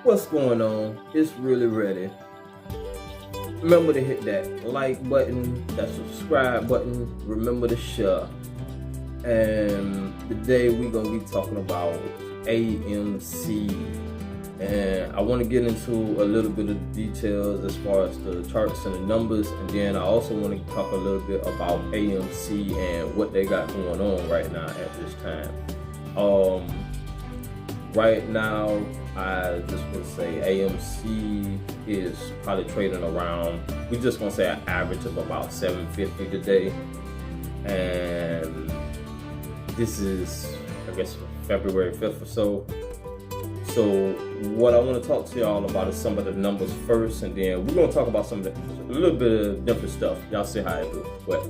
What's going on? It's really ready. Remember to hit that like button, that subscribe button. Remember to share. And today we're gonna be talking about AMC, and I want to get into a little bit of details as far as the charts and the numbers, and then I also want to talk a little bit about AMC and what they got going on right now at this time. Right now, I just would say AMC is probably trading around, we just gonna say an average of about 750 today. And this is, I guess, February 5th or so. So what I want to talk to y'all about is some of the numbers first, and then we're gonna talk about some of a little bit of different stuff. Y'all see how I do. But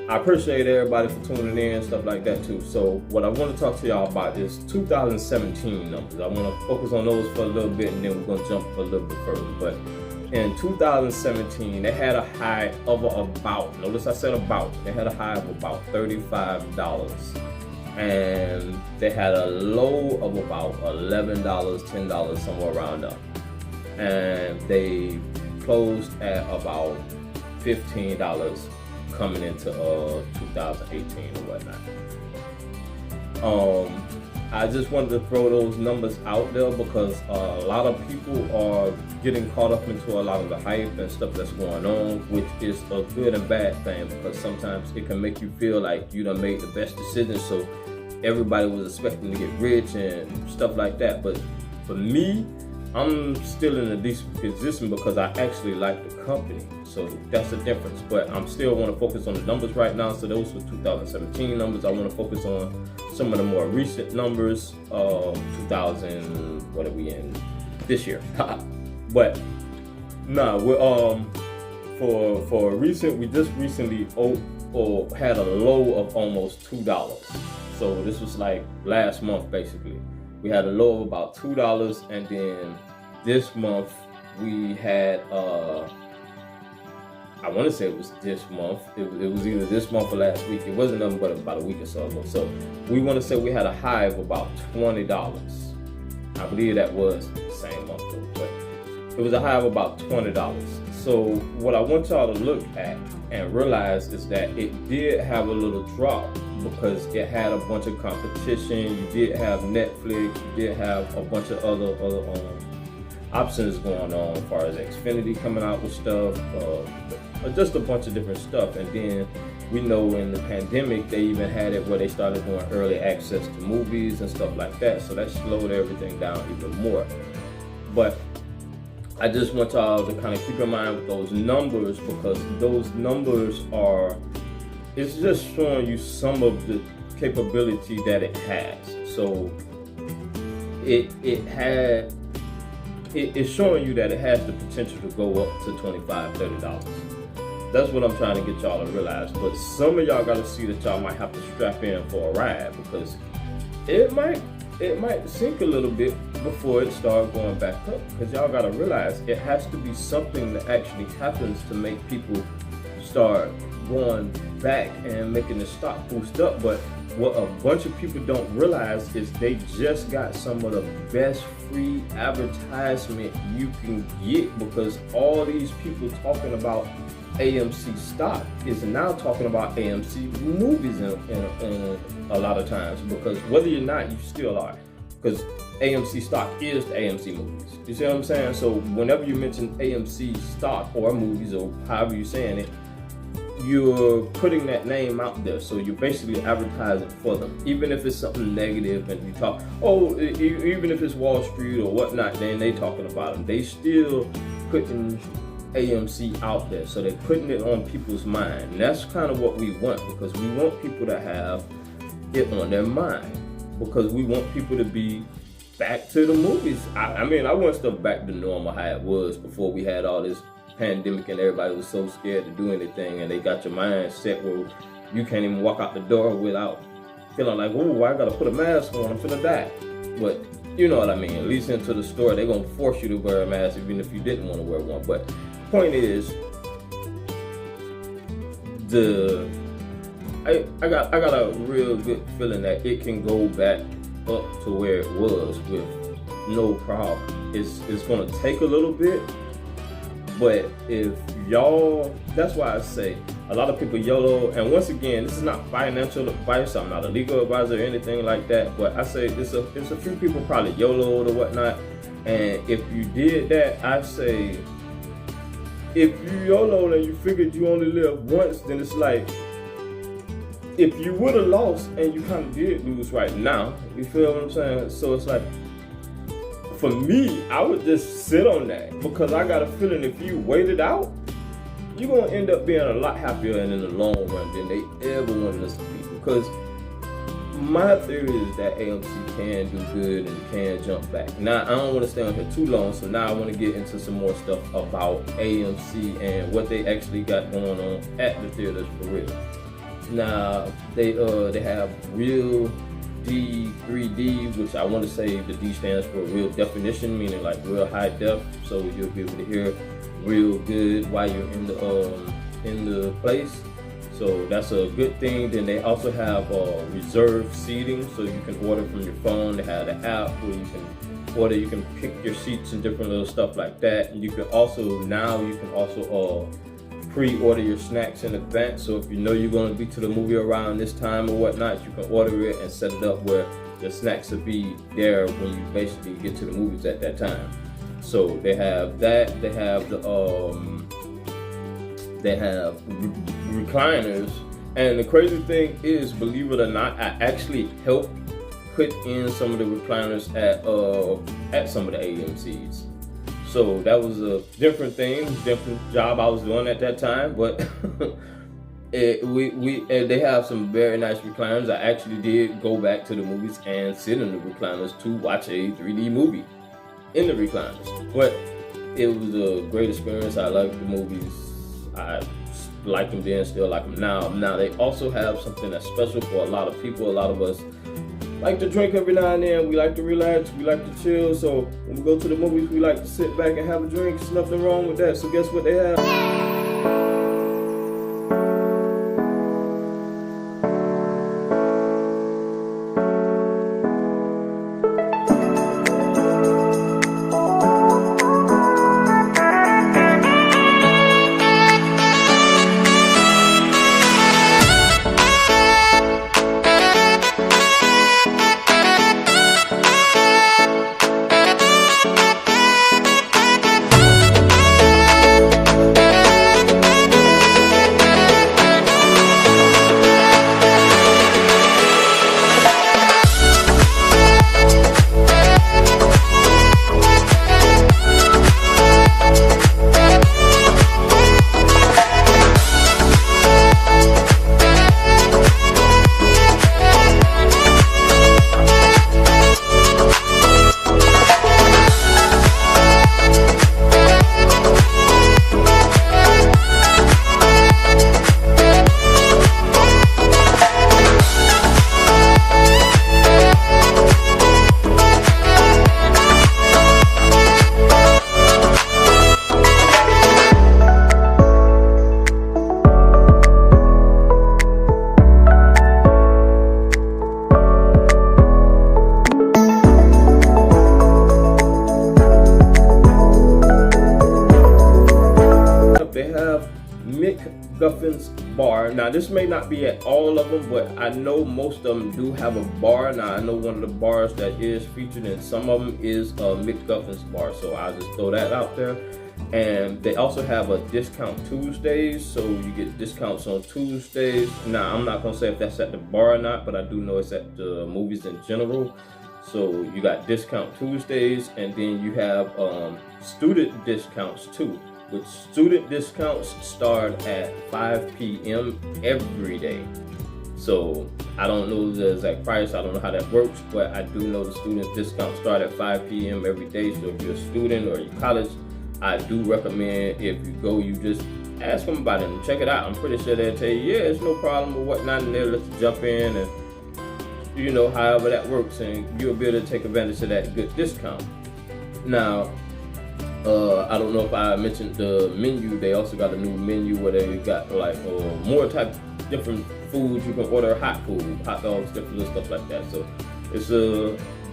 I appreciate everybody for tuning in and stuff like that too. So what I want to talk to y'all about is 2017 numbers. I want to focus on those for a little bit, and then we're gonna jump a little bit further. But in 2017, they had a high of about, notice I said about, they had a high of about $35. And they had a low of about $11, $10, somewhere around there. And they closed at about $15 coming into 2018 or whatnot. I just wanted to throw those numbers out there because a lot of people are getting caught up into a lot of the hype and stuff that's going on, which is a good and bad thing, because sometimes it can make you feel like you done made the best decision, so everybody was expecting to get rich and stuff like that. But for me, I'm still in a decent position because I actually like the company, so that's the difference. But I'm still want to focus on the numbers right now. So those were 2017 numbers. I want to focus on some of the more recent numbers. 2000, what are we in this year? But no, we're for recent, we just recently had a low of almost $2. So this was like last month basically. We had a low of about $2, and then this month we had I want to say it was this month. It was either this month or last week. It wasn't nothing but about a week or so ago. So we want to say we had a high of about $20. I believe that was the same month though, but it was a high of about $20. So what I want y'all to look at and realize is that it did have a little drop because it had a bunch of competition. You did have Netflix, you did have a bunch of other options going on as far as Xfinity coming out with stuff, just a bunch of different stuff. And then we know in the pandemic they even had it where they started doing early access to movies and stuff like that, so that slowed everything down even more. But I just want y'all to kind of keep in mind with those numbers, because those numbers are, it's just showing you some of the capability that it has. So it's showing you that it has the potential to go up to $25, $30. That's what I'm trying to get y'all to realize. But some of y'all got to see that y'all might have to strap in for a ride, because it might sink a little bit before it starts going back up. Because y'all got to realize it has to be something that actually happens to make people start going back and making the stock boost up. But what a bunch of people don't realize is they just got some of the best free advertisement you can get, because all these people talking about AMC stock is now talking about AMC movies in a lot of times, because whether you're not, you still are, because AMC stock is the AMC movies. You see what I'm saying? So whenever you mention AMC stock or movies or however you're saying it, you're putting that name out there, so you're basically advertising for them. Even if it's something negative and you talk, even if it's Wall Street or whatnot, then they talking about them. They still putting AMC out there, so they're putting it on people's mind. And that's kind of what we want, because we want people to have it on their mind, because we want people to be back to the movies. I mean, I want stuff back to normal how it was before we had all this pandemic and everybody was so scared to do anything, and they got your mind set where you can't even walk out the door without feeling like, oh, I gotta put a mask on, I'm finna die. But you know what I mean, at least into the store they're gonna force you to wear a mask even if you didn't want to wear one. But point is, I got a real good feeling that it can go back up to where it was with no problem. It's gonna take a little bit, but if y'all, that's why I say a lot of people YOLO. And once again, this is not financial advice. I'm not a legal advisor or anything like that. But I say it's a few people probably YOLO'd or whatnot. And if you did that, I say, if you YOLO and you figured you only live once, then it's like, if you would have lost and you kind of did lose right now, you feel what I'm saying? So it's like, for me, I would just sit on that, because I got a feeling if you wait it out, you're gonna end up being a lot happier and in the long run than they ever wanted us to be. Because my theory is that AMC can do good and can jump back. Now, I don't want to stay on here too long, so now I want to get into some more stuff about AMC and what they actually got going on at the theaters for real. Now, they have real D 3D, which I want to say the D stands for real definition, meaning like real high def, so you'll be able to hear real good while you're in the place. So that's a good thing. Then they also have reserved seating, so you can order from your phone. They have the app where you can order, you can pick your seats and different little stuff like that. And you can also pre-order your snacks in advance. So if you know you're going to be to the movie around this time or whatnot, you can order it and set it up where the snacks will be there when you basically get to the movies at that time. So they have that. They have the recliners. And the crazy thing is, believe it or not, I actually helped put in some of the recliners at some of the AMCs. So that was a different thing, different job I was doing at that time, but they have some very nice recliners. I actually did go back to the movies and sit in the recliners to watch a 3D movie in the recliners. But it was a great experience. I liked the movies. I liked them then, still like them now. Now they also have something that's special for a lot of people. A lot of us like to drink every now and then. We like to relax, we like to chill. So when we go to the movies, we like to sit back and have a drink. There's nothing wrong with that. So guess what they have? McGuffin's bar. Now this may not be at all of them, but I know most of them do have a bar. Now I know one of the bars that is featured in some of them is McGuffin's bar, so I'll just throw that out there. And they also have a discount Tuesdays, so you get discounts on Tuesdays. Now I'm not gonna say if that's at the bar or not, but I do know it's at the movies in general. So you got discount Tuesdays, and then you have student discounts too, which student discounts start at 5 p.m. every day. So I don't know the exact price, I don't know how that works, but I do know the student discounts start at 5 p.m. every day. So if you're a student or you're college, I do recommend if you go, you just ask them about it and check it out. I'm pretty sure they'll tell you, yeah, it's no problem or whatnot, and they'll let you jump in and, you know, however that works, and you'll be able to take advantage of that good discount. Now, I don't know if I mentioned the menu. They also got a new menu where they got like more type different foods. You can order hot food, hot dogs, different little stuff like that. So it's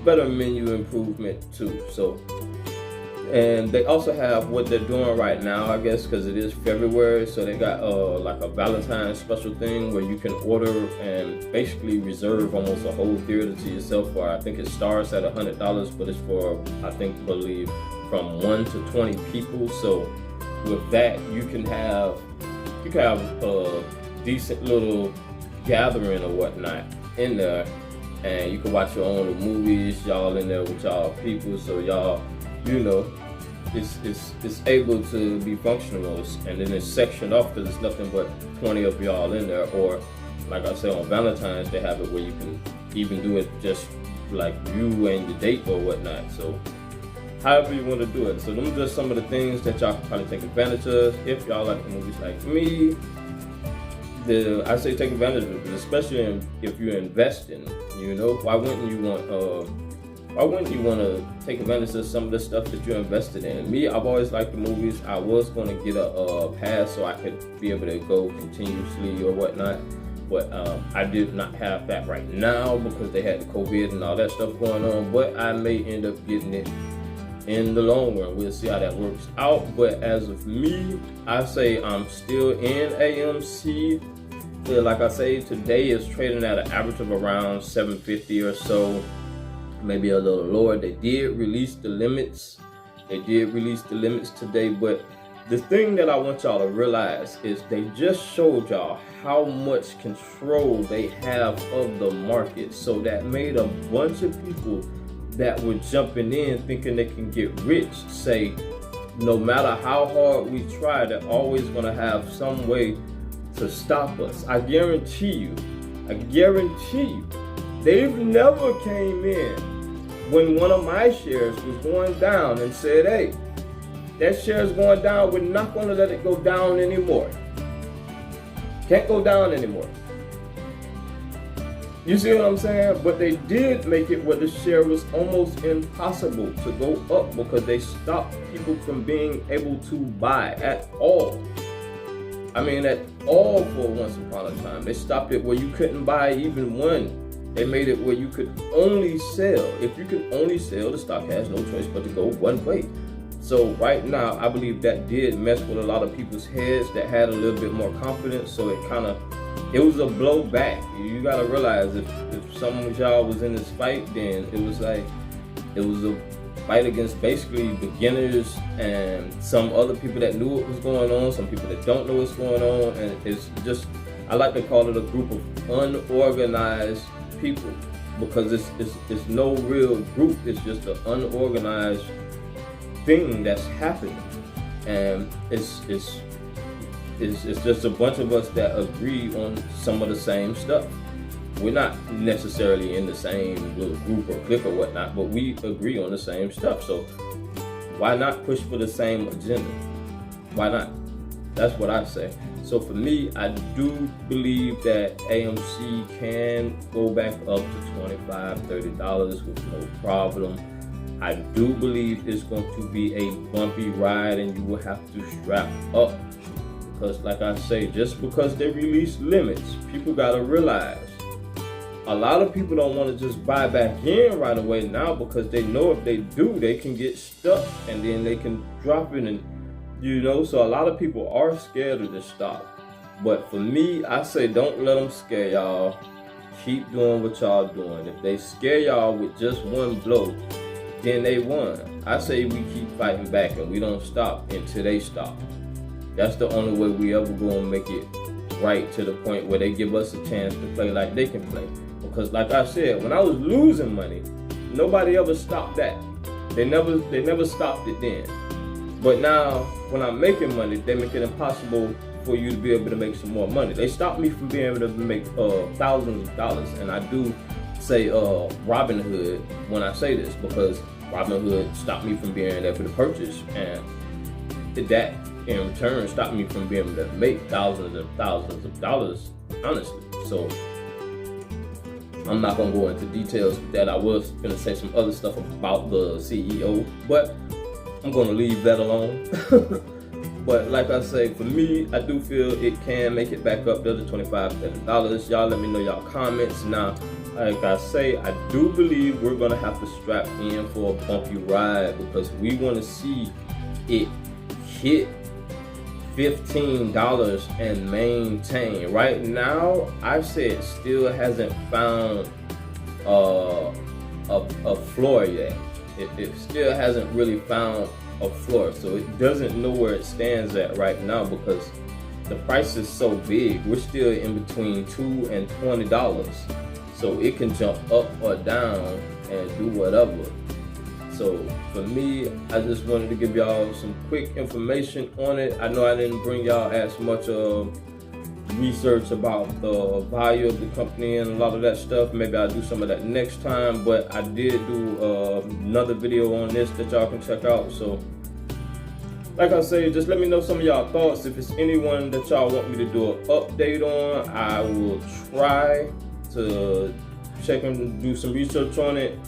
better menu improvement too. So, and they also have what they're doing right now, I guess, because it is February. So they got like a Valentine's special thing where you can order and basically reserve almost a whole theater to yourself. For I think it starts at $100, but it's for believe from 1 to 20 people. So with that, you can have a decent little gathering or whatnot in there, and you can watch your own movies, y'all in there with y'all people, so y'all, you know, it's able to be functional, and then it's sectioned off because it's nothing but 20 of y'all in there. Or like I said, on Valentine's they have it where you can even do it just like you and your date or whatnot. So however you want to do it. So them are just some of the things that y'all can probably take advantage of if y'all like the movies like me. I say take advantage of it, especially if you're investing. You know, why wouldn't you want to take advantage of some of the stuff that you're invested in? Me, I've always liked the movies. I was going to get a pass so I could be able to go continuously or whatnot, but I did not have that right now because they had the COVID and all that stuff going on. But I may end up getting it in the long run. We'll see how that works out. But as of me, I say I'm still in AMC. Like I say, today is trading at an average of around $7.50 or so, maybe a little lower. They did release the limits. Today, but the thing that I want y'all to realize is they just showed y'all how much control they have of the market. So that made a bunch of people that were jumping in thinking they can get rich say, no matter how hard we try, they're always going to have some way to stop us. I guarantee you, they've never came in when one of my shares was going down and said, hey, that share is going down, we're not going to let it go down anymore. Can't go down anymore. You see what I'm saying? But they did make it where the share was almost impossible to go up because they stopped people from being able to buy at all. I mean, at all for once upon a time. They stopped it where you couldn't buy even one. They made it where you could only sell. If you can only sell, the stock has no choice but to go one way. So right now, I believe that did mess with a lot of people's heads that had a little bit more confidence. So it was a blow back. You gotta realize if some of y'all was in this fight, then it was a fight against basically beginners and some other people that knew what was going on, some people that don't know what's going on, and it's just, I like to call it a group of unorganized people, because it's no real group. It's just an unorganized thing that's happening, and it's just a bunch of us that agree on some of the same stuff. We're not necessarily in the same little group or clique or whatnot, but we agree on the same stuff. So why not push for the same agenda? Why not? That's what I say. So for me, I do believe that AMC can go back up to $25, $30 with no problem. I do believe it's going to be a bumpy ride, and you will have to strap up. Because like I say, just because they release limits, people got to realize a lot of people don't want to just buy back in right away now, because they know if they do, they can get stuck and then they can drop it, and so a lot of people are scared of this stock. But for me, I say don't let them scare y'all. Keep doing what y'all doing. If they scare y'all with just one blow, then they won. I say we keep fighting back and we don't stop until they stop. That's the only way we ever gonna make it right, to the point where they give us a chance to play like they can play. Because like I said, when I was losing money, nobody ever stopped that. They never stopped it then. But now, when I'm making money, they make it impossible for you to be able to make some more money. They stopped me from being able to make thousands of dollars. And I do say Robinhood when I say this, because Robinhood stopped me from being able to purchase, and that in return stopped me from being able to make thousands and thousands of dollars, honestly. So I'm not gonna go into details with that. I was gonna say some other stuff about the CEO, but I'm gonna leave that alone. But like I say, for me, I do feel it can make it back up to the $25, $30. Y'all let me know y'all comments. Now, like I say, I do believe we're gonna have to strap in for a bumpy ride because we want to see it hit $15 and maintain. Right now, I've said still hasn't found a floor yet. It still hasn't really found a floor, so it doesn't know where it stands at right now because the price is so big. We're still in between $2 and $20, so it can jump up or down and do whatever. So for me, I just wanted to give y'all some quick information on it. I know I didn't bring y'all as much research about the value of the company and a lot of that stuff. Maybe I'll do some of that next time, but I did do another video on this that y'all can check out. So like I say, just let me know some of y'all thoughts. If it's anyone that y'all want me to do an update on, I will try to check and do some research on it.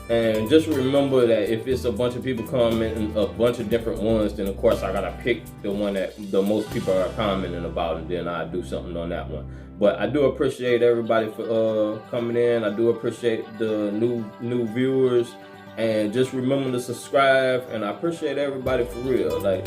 And just remember that if it's a bunch of people commenting a bunch of different ones, then of course I gotta pick the one that the most people are commenting about, and then I'll do something on that one. But I do appreciate everybody for coming in. I do appreciate the new viewers, and just remember to subscribe. And I appreciate everybody for real. Like,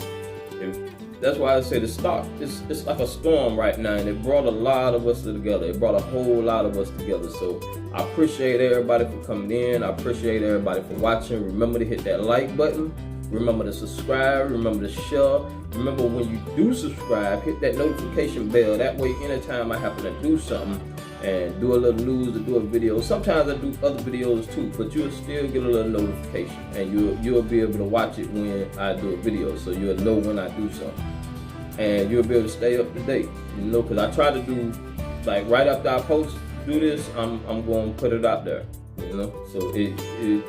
that's why I say the stock it's like a storm right now, and it brought a lot of us together. It brought a whole lot of us together. So I appreciate everybody for coming in. I appreciate everybody for watching. Remember to hit that like button. Remember to subscribe. Remember to share. Remember, when you do subscribe, hit that notification bell. That way, anytime I happen to do something and do a little news or do a video, sometimes I do other videos too, but you'll still get a little notification, and you'll be able to watch it when I do a video, so you'll know when I do something, and you'll be able to stay up to date. You know, because I try to do, like, right after I do this, I'm going to put it out there. You know, so it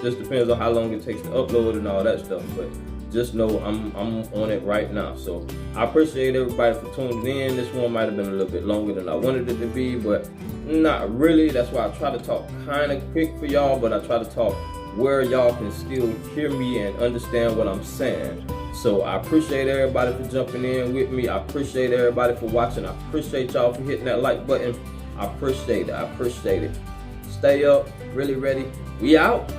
just depends on how long it takes to upload and all that stuff, but just know I'm on it right now. So I appreciate everybody for tuning in. This one might have been a little bit longer than I wanted it to be, but not really. That's why I try to talk kind of quick for y'all, but I try to talk where y'all can still hear me and understand what I'm saying. So I appreciate everybody for jumping in with me. I appreciate everybody for watching. I appreciate y'all for hitting that like button. I appreciate it. I appreciate it. Stay up, really ready. We out.